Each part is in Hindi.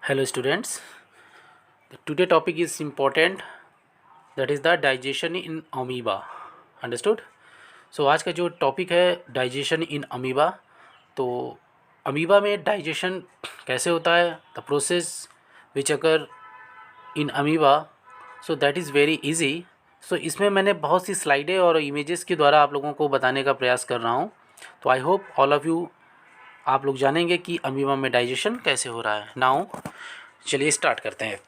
Hello students, the today topic is important, that is the digestion in amoeba. Understood? So आज का जो टॉपिक है डाइजेशन इन अमीबा. तो अमीबा में डाइजेशन कैसे होता है, the process which occur in amoeba. So that is very easy. So इसमें मैंने बहुत सी स्लाइडें और इमेजेस के द्वारा आप लोगों को बताने का प्रयास कर रहा हूँ. तो I hope all of you आप लोग जानेंगे कि अमीबा में डाइजेशन कैसे हो रहा है. नाउ चलिए स्टार्ट करते हैं.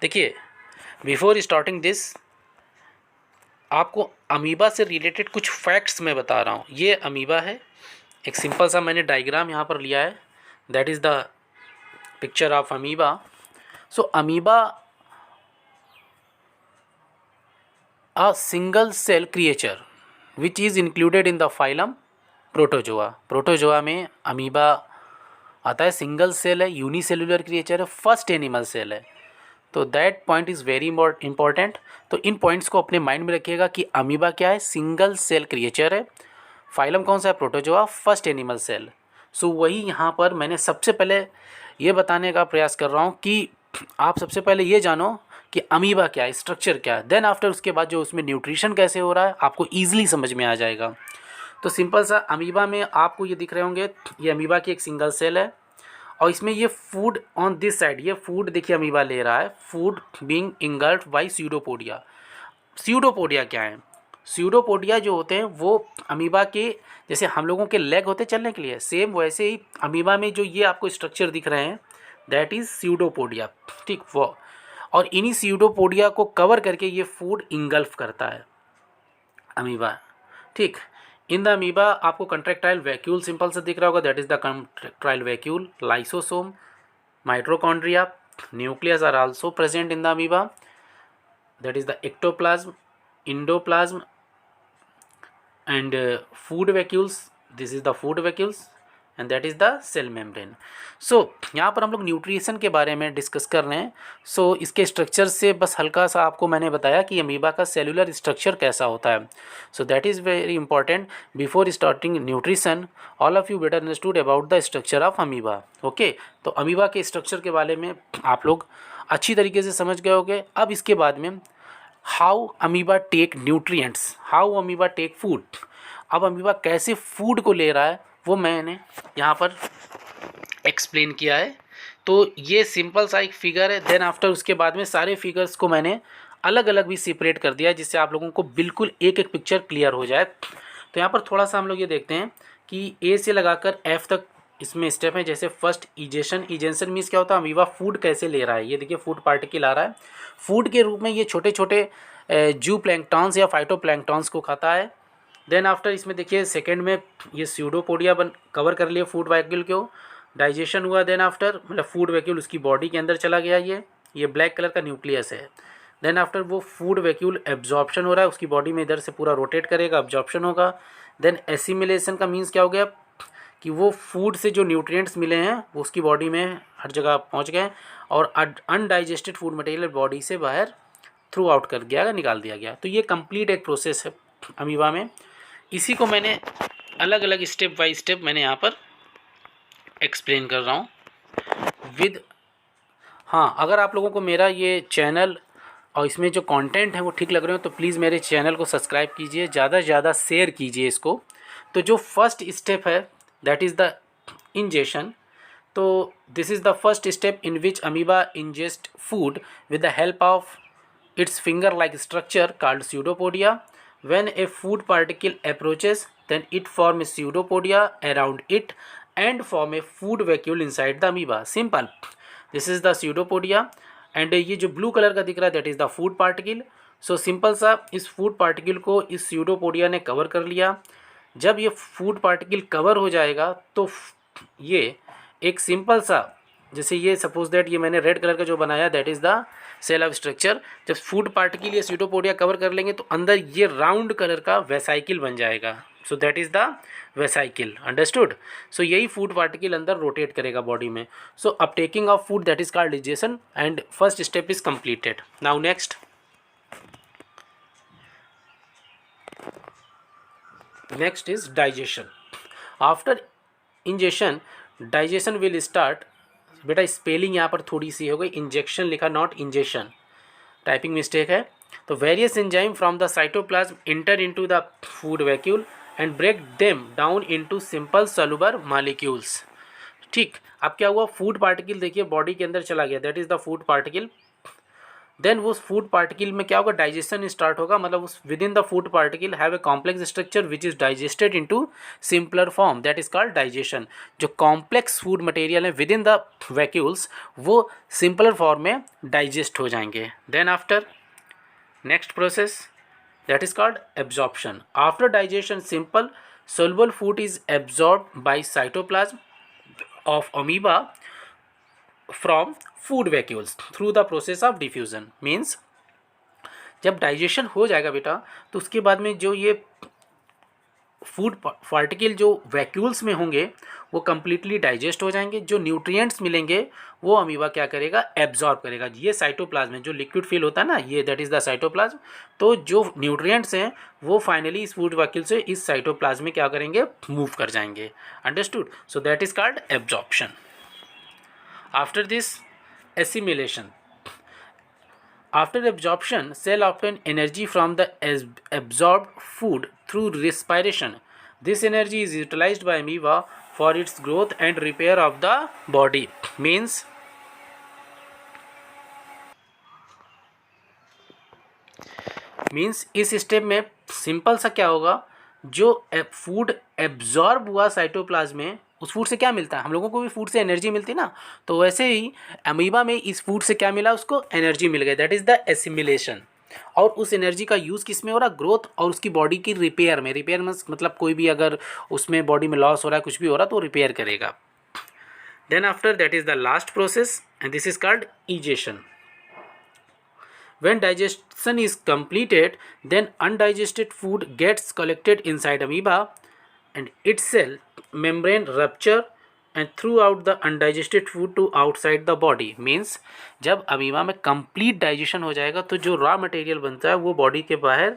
देखिए, बिफोर स्टार्टिंग दिस आपको अमीबा से रिलेटेड कुछ फैक्ट्स मैं बता रहा हूँ. ये अमीबा है. एक सिंपल सा मैंने डायग्राम यहाँ पर लिया है. That is the picture of amoeba. So amoeba a single cell creature which is included in the phylum protozoa. Protozoa में अमीबा आता है, सिंगल सेल है, यूनिसेलुलर क्रिएचर है, फर्स्ट एनिमल सेल है. तो that point is very important. तो इन पॉइंट्स को अपने माइंड में रखिएगा कि अमीबा क्या है, सिंगल सेल क्रिएचर है, फाइलम कौन सा है, प्रोटोजोआ, फर्स्ट एनिमल सेल. सो वही यहाँ पर मैंने सबसे पहले ये बताने का प्रयास कर रहा हूँ कि आप सबसे पहले ये जानो कि अमीबा क्या है, स्ट्रक्चर क्या है. देन आफ्टर उसके बाद जो उसमें न्यूट्रिशन कैसे हो रहा है आपको ईजिली समझ में आ जाएगा. तो सिंपल सा अमीबा में आपको ये दिख रहे होंगे, ये अमीबा की एक सिंगल सेल है और इसमें ये फूड ऑन दिस साइड, ये फूड देखिए अमीबा ले रहा है, food being engulfed by pseudopodia. Pseudopodia क्या है? स्यूडोपोडिया जो होते हैं वो अमीबा के, जैसे हम लोगों के लेग होते हैं चलने के लिए, सेम वैसे ही अमीबा में जो ये आपको स्ट्रक्चर दिख रहे हैं दैट इज़ स्यूडोपोडिया. ठीक, वो और इन्हीं स्यूडोपोडिया को कवर करके ये फूड इंगल्फ करता है अमीबा. ठीक, इन द अमीबा आपको कंट्रेक्टाइल वैक्यूल सिंपल से दिख रहा होगा, that is the contractile vacuole, lysosome, mitochondria, nucleus are also present in the amoeba, that is the ectoplasm, endoplasm and food vacuoles. This is the food vacuoles and that is the cell membrane. So यहाँ पर हम लोग न्यूट्रिशन के बारे में डिस्कस कर रहे हैं. सो इसके स्ट्रक्चर से बस हल्का सा आपको मैंने बताया कि अमीबा का सेलुलर स्ट्रक्चर कैसा होता है. सो that is very important. Before starting nutrition all of you better understood about the structure of amoeba. Okay, तो अमीबा के स्ट्रक्चर के बारे में आप लोग अच्छी तरीके से समझ गए होंगे. अब इसके बाद में how amoeba take nutrients, how amoeba take food. अब अमीबा कैसे फूड को ले रहा है वो मैंने यहाँ पर एक्सप्लेन किया है. तो ये सिंपल सा एक फिगर है. देन आफ्टर उसके बाद में सारे फिगर्स को मैंने अलग अलग भी सेपरेट कर दिया जिससे आप लोगों को बिल्कुल एक एक पिक्चर क्लियर हो जाए. तो यहाँ पर थोड़ा सा हम लोग ये देखते हैं कि ए से लगाकर एफ तक इसमें स्टेप है. जैसे फर्स्ट इजेशन, इजेशन मीन्स क्या होता है, अमीबा फूड कैसे ले रहा है. ये देखिए फूड पार्टिकल आ रहा है, फूड के रूप में ये छोटे छोटे जू प्लैंक्टॉन्स या फाइटो प्लैंक्टॉन्स को खाता है. देन आफ्टर इसमें देखिए सेकंड में ये स्यूडोपोडिया बन कवर कर लिया फूड वैक्यूल को, डाइजेशन हुआ. देन आफ्टर मतलब फूड वैक्यूल उसकी बॉडी के अंदर चला गया. ये ब्लैक कलर का न्यूक्लियस है. देन आफ्टर वो फूड वैक्यूल एब्जॉर्प्शन हो रहा है, उसकी बॉडी में इधर से पूरा रोटेट करेगा, एब्जॉर्प्शन होगा. देन एसिमिलेशन का मीन्स क्या हो गया कि वो फूड से जो न्यूट्रिएंट्स मिले हैं वो उसकी बॉडी में हर जगह पहुंच गए और अनडाइजेस्टेड फूड मटेरियल बॉडी से बाहर थ्रू आउट कर गया, निकाल दिया गया. तो ये कंप्लीट एक प्रोसेस है अमीबा में. इसी को मैंने अलग अलग स्टेप बाय स्टेप मैंने यहाँ पर एक्सप्लेन कर रहा हूँ विद. हाँ, अगर आप लोगों को मेरा ये चैनल और इसमें जो कंटेंट है वो ठीक लग रहे हो तो प्लीज़ मेरे चैनल को सब्सक्राइब कीजिए, ज़्यादा से ज़्यादा शेयर कीजिए इसको. तो जो फर्स्ट स्टेप है दैट इज़ द इंजेशन. तो this is the first step in which amoeba ingest food with the help of its finger-like structure called pseudopodia. When a food particle approaches, then it forms a pseudopodia around it and form a food vacuole inside the amoeba. Simple. This is the pseudopodia and ये जो blue कलर का दिख रहा है that is the food particle. So simple सा इस food particle को इस pseudopodia ने cover कर लिया. जब ये food particle cover हो जाएगा तो ये एक सिंपल सा, जैसे ये सपोज दैट ये मैंने रेड कलर का जो बनाया that is the cell of structure. जब फूड पार्टिकल या स्यूडोपोडिया कवर कर लेंगे तो अंदर ये राउंड कलर का वेसाइकिल बन जाएगा. So that is the vesicle. Understood. So यही फूड पार्टिकल अंदर रोटेट करेगा बॉडी में. So uptaking of food that is called digestion and first step is completed. Now next is digestion. After ingestion digestion will start. बेटा स्पेलिंग यहाँ पर थोड़ी सी हो गई, इंजेक्शन लिखा, नॉट इंजेक्शन, टाइपिंग मिस्टेक है। तो various enzyme from the cytoplasm enter into the food vacuole and break them down into simple soluble molecules. ठीक, अब क्या हुआ, फूड पार्टिकल देखिए बॉडी के अंदर चला गया, that is the food particle. Then उस फूड पार्टिकल में क्या होगा, डाइजेशन स्टार्ट होगा, मतलब उस within the food particle have a complex structure which is digested into simpler form, that is called digestion. जो कॉम्प्लेक्स फूड मटेरियल है विद इन द वैक्यूल्स वो सिंपलर फॉर्म में डाइजेस्ट हो जाएंगे। Then after next process that is called absorption. After digestion, simple soluble food is absorbed by cytoplasm of amoeba from food vacuoles through the process of diffusion. Means जब डाइजेशन हो जाएगा बेटा तो उसके बाद में जो ये फूड पार्टिकल जो वैक्यूल्स में होंगे वो कम्प्लीटली डाइजेस्ट हो जाएंगे, जो न्यूट्रिएंट्स मिलेंगे वो अमीबा क्या करेगा, एब्जॉर्ब करेगा। ये साइटोप्लाज्म है, जो लिक्विड फील होता है ना, ये दैट इज़ द साइटोप्लाज्म। तो जो न्यूट्रिएंट्स हैं वो फाइनली इस फूड वैक्यूल से इस साइटोप्लाज्म में क्या करेंगे, मूव कर जाएंगे। Understood? So that is called absorption. After this assimilation, after absorption cell obtain energy from the absorbed food through respiration. This energy is utilized by amoeba for its growth and repair of the body. means इस स्टेप में सिंपल सा क्या होगा, जो फूड एब्जॉर्ब हुआ साइटोप्लाज्म में उस फूड से क्या मिलता है, हम लोगों को भी फूड से एनर्जी मिलती है ना, तो वैसे ही अमीबा में इस फूड से क्या मिला, उसको एनर्जी मिल गई, दैट इज़ द एसिमिलेशन। और उस एनर्जी का यूज़ किस में हो रहा, ग्रोथ और उसकी बॉडी की रिपेयर में। रिपेयर मतलब कोई भी अगर उसमें बॉडी में लॉस हो रहा है, कुछ भी हो रहा है तो रिपेयर करेगा। Then after that is the last process and this is called egestion. When digestion is completed, then undigested food gets collected inside amoeba and its cell membrane rupture and threw out the undigested food to outside the body. Means जब अमीबा में complete digestion हो जाएगा तो जो raw material बनता है वो बॉडी के बाहर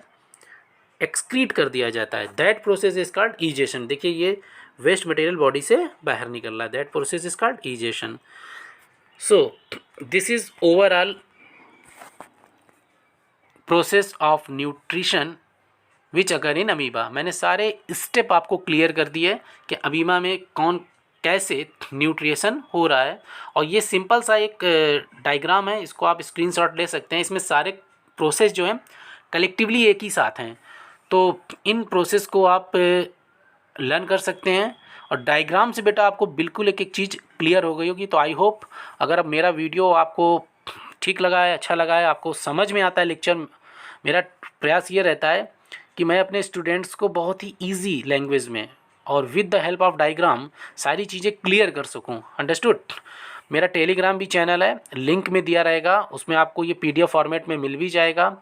एक्सक्रीट कर दिया जाता है। That process is called egestion. देखिए ये वेस्ट मटेरियल बॉडी से बाहर निकल रहा है, that process is called egestion. So this is overall process of nutrition विच अगर इन अमीबा। मैंने सारे स्टेप आपको क्लियर कर दिए कि अमीबा में कौन कैसे न्यूट्रिशन हो रहा है। और ये सिंपल सा एक डायग्राम है, इसको आप स्क्रीनशॉट ले सकते हैं। इसमें सारे प्रोसेस जो हैं कलेक्टिवली एक ही साथ हैं, तो इन प्रोसेस को आप लर्न कर सकते हैं। और डायग्राम से बेटा आपको बिल्कुल एक एक चीज़ क्लियर हो गई होगी। तो आई होप अगर अब मेरा वीडियो आपको ठीक लगा है, अच्छा लगा है, आपको समझ में आता है लेक्चर, मेरा प्रयास ये रहता है कि मैं अपने स्टूडेंट्स को बहुत ही इजी लैंग्वेज में और with the help of diagram सारी चीज़ें क्लियर कर सकूं। अंडरस्टूड? मेरा टेलीग्राम भी चैनल है, लिंक में दिया रहेगा, उसमें आपको ये PDF फॉर्मेट में मिल भी जाएगा।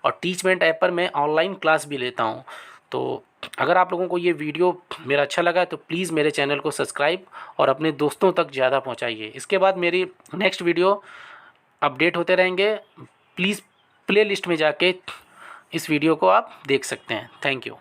और टीचमेंट ऐप पर मैं ऑनलाइन क्लास भी लेता हूँ। तो अगर आप लोगों को ये वीडियो मेरा अच्छा लगा है तो प्लीज़ मेरे चैनल को सब्सक्राइब और अपने दोस्तों तक ज़्यादा पहुँचाइए। इसके बाद मेरी नेक्स्ट वीडियो अपडेट होते रहेंगे। प्लीज़ प्लेलिस्ट में जाके इस वीडियो को आप देख सकते हैं। Thank you.